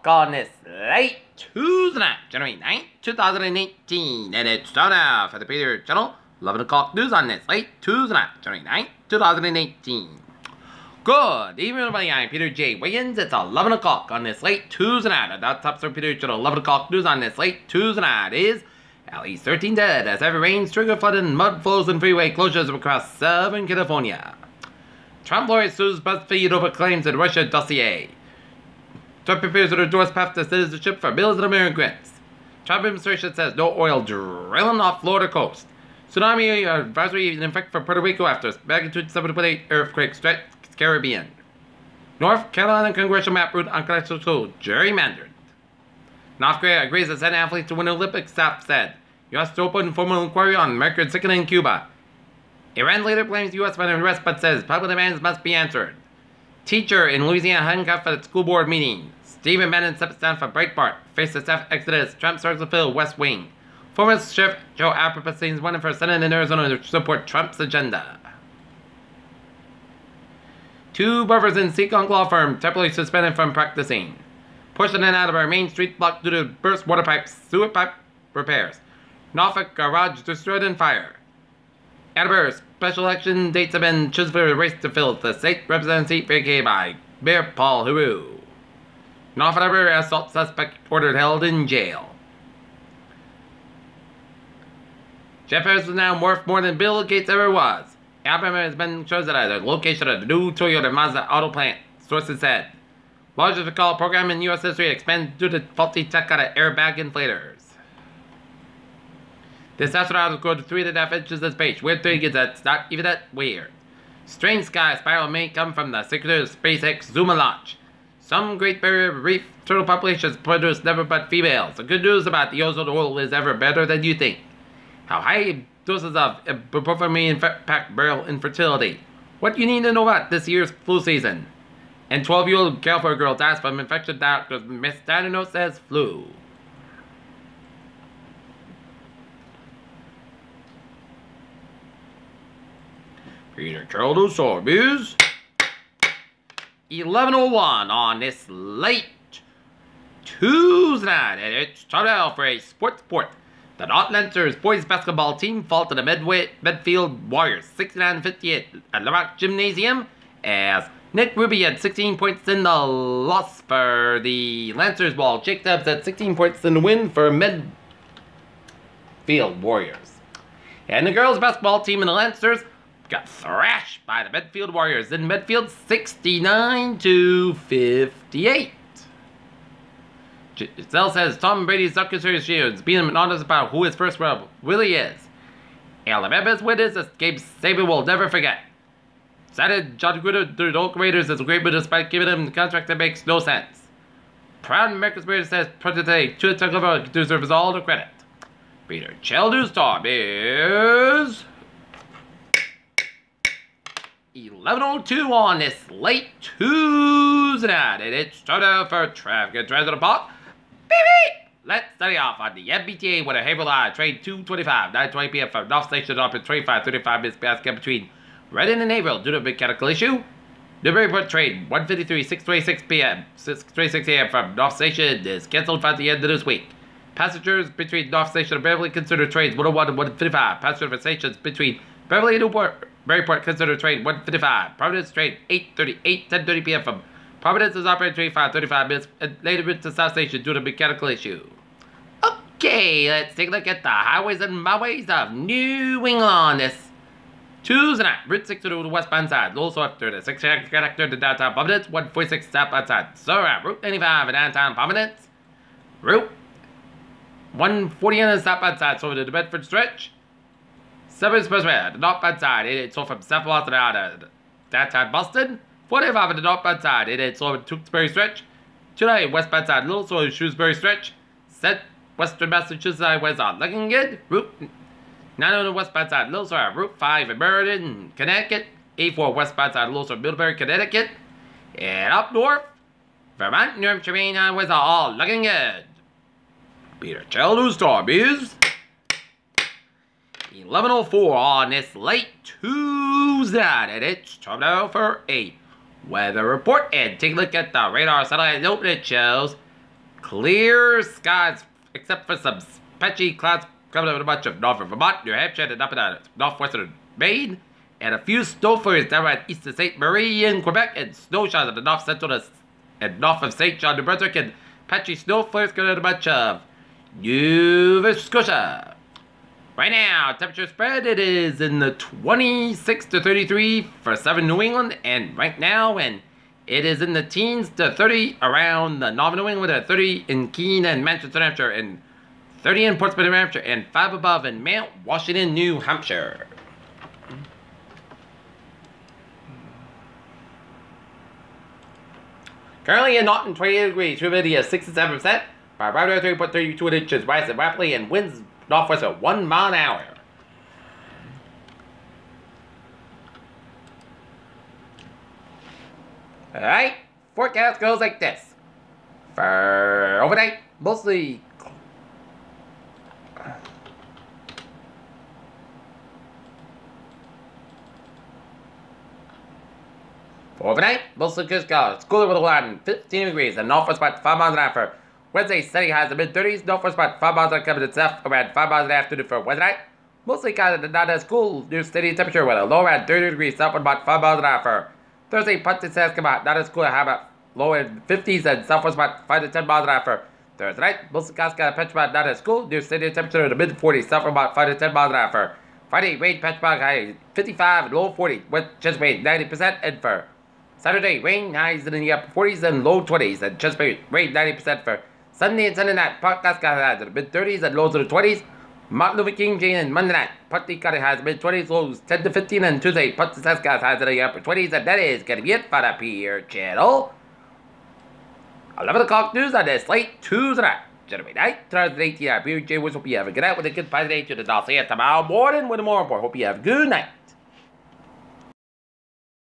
o'clock on this late Tuesday night, January 9th, 2018. And it's time now for the Peter Channel 11 o'clock news on this late Tuesday night, January 9th, 2018. Good evening, everybody. I'm Peter J. Wiggins. It's 11 o'clock on this late Tuesday night. And that tops our Peter Channel 11 o'clock news on this late Tuesday night is at least 13 dead as heavy rains trigger flooding and mud flows and freeway closures across Southern California. Trump lawyer sues BuzzFeed over claims in Russia dossier. Trump prepares to endorse path to citizenship for millions of immigrants. Trump administration says no oil drilling off Florida coast. Tsunami advisory in effect for Puerto Rico after magnitude 7.8 earthquake strikes Caribbean. North Carolina congressional map route on constitutional gerrymandered. North Korea agrees to send athletes to win Olympics, staff said. U.S. to open formal inquiry on American sickening in Cuba. Iran later blames U.S. for the arrest but says public demands must be answered. Teacher in Louisiana handcuffed at school board meeting. Stephen Bannon steps down for Breitbart. Faces staff exodus. Trump starts to fill West Wing. Former Chef Joe Apropos is running for Senate in Arizona to support Trump's agenda. Two brothers in Seekonk law firm temporarily suspended from practicing. Pushed in and out of our Main Street block due to burst water pipes, sewer pipe repairs. Norfolk garage destroyed in fire. Attleboro special election dates have been chosen for a race to fill the state representative seat vacated by Mayor Paul Heroux. Norfolk Attleboro assault suspect ordered held in jail. Jeff Bezos is now worth more than Bill Gates ever was. Alabama has been chosen as the location of the new Toyota Mazda auto plant, sources said. Largest recall program in U.S. history expanded due to faulty tech out of airbag inflators. This astronaut has grown to 3.5 inches in space. Weird thing is that it's not even that weird. Strange sky spiral may come from the secretive SpaceX Zuma launch. Some Great Barrier Reef turtle populations produce never but females. The good news about the ozone hole is ever better than you think. How high doses of ibuprofen may impact burial infertility. What you need to know about this year's flu season. And 12-year-old California girl dies from infection doctors misdiagnosed as flu. Peter Childers Sorbies. 11:01 on this late Tuesday night, and it's time now for a sports report. The North Lancers boys basketball team fall to the Medfield Warriors 69-58 at Lamarck Gymnasium as Nick Ruby had 16 points in the loss for the Lancers, while Jake Dubs had 16 points in the win for Medfield Warriors. And the girls basketball team in the Lancers got thrashed by the Medfield Warriors in Medfield 69-58. Giselle says Tom Brady's accusations being honest about who his first round really is. Alabama's witness this Gabe Saban will never forget. Cited John Gruden to the Oak Raiders as a great move despite giving him the contract that makes no sense. Proud American Spirit says President Tua Tagovailoa deserves all the credit. Peter Childers Tom is 11:02 on this late Tuesday night, and it's time now for traffic and transit park. Let's study off on the MBTA with a Haverhill Line, train 225, 9:20 p.m. from North Station up at 35 minutes past between Reading and Haverhill due to a mechanical issue. Newburyport train 153, 6:26 p.m. 6:26 a.m. from North Station is cancelled by the end of this week. Passengers between North Station and Beverly consider trains 101 and 155. Passenger for stations between Beverly and Newburyport consider train 155. Providence train 8:38, 10:30 p.m. from Providence is operating 35 minutes and later to South Station due to a mechanical issue. Okay, let's take a look at the highways and byways of New England on this Tuesday night. Route 6 to the westbound side. Also after the 6 connector to downtown Providence. 146 southbound side. So Route 95 in downtown Providence. Route 140 on the southbound side. So to the Bedford stretch. 7 Expressway, the northbound side, it's all from South Boston out to downtown Boston. 45 on the northbound side, it's all from Tewksbury stretch. 29 westbound side, Little Soil, Shrewsbury stretch. Set Western Massachusetts highways are looking good. Route 9 on the westbound side, Little Soil, Route 5 in Meriden, Connecticut. 84 westbound side, Little Soil, Middlebury, Connecticut. And up north, Vermont, New Hampshire, Maine highways are all looking good. Peter Childers Torbies. 11:04 on this late Tuesday night, and it's time now for a weather report. And take a look at the radar satellite note. It shows clear skies, except for some patchy clouds coming up with a bunch of northern Vermont, New Hampshire, and up in northwestern Maine, and a few snow flurries down at east of St. Marie in Quebec, and snow showers in the north central and north of St. John, New Brunswick, and patchy snow flurries coming out of a bunch of Nova Scotia. Right now, temperature spread, it is in the 26 to 33 for southern New England, and right now, and it is in the teens to 30 around the northern New England, and 30 in Keene and Manchester, New Hampshire, and 30 in Portsmouth, New Hampshire, and 5 above in Mount Washington, New Hampshire. Currently in Norton, 28 degrees, humidity is 67%, barometer 3.32 inches, rising rapidly, and winds northwest at 1 mile an hour. Alright, forecast goes like this. For overnight, mostly good skies, cooler with a wind 15 degrees, and northwest about 5 miles an hour for Wednesday, steady highs in the mid-30s, northwest about 5 miles an hour coming to south, around 5 miles an hour for Wednesday night. Mostly kind of not as cool, near steady temperature with a low around 30 degrees, southward about 5 miles an hour for Thursday, punch and says come out, not as cool, high about low in 50s, and southwest about 5 to 10 miles an hour for Thursday night. Mostly guys got a patch about not as cool, near steady temperature in the mid-40s, southward about 5 to 10 miles an hour for Friday, rain patch about high 55 and low 40, with chance rate 90%, and for Saturday, rain highs in the upper 40s and low 20s, and chance rate 90% for Sunday and Sunday night, podcast got highs in the mid-30s and lows in the 20s. Martin Luther King Day and Monday night, partly got highs in the mid-20s, lows 10 to 15, and Tuesday, partly got highs in the upper 20s, and that is going to be it for the PR channel. 11 o'clock news on this late Tuesday night, January 9th, 2018. I'm J. Hope you have a good night with a good positive day to the I'll see you tomorrow morning with more report. Hope you have a good night.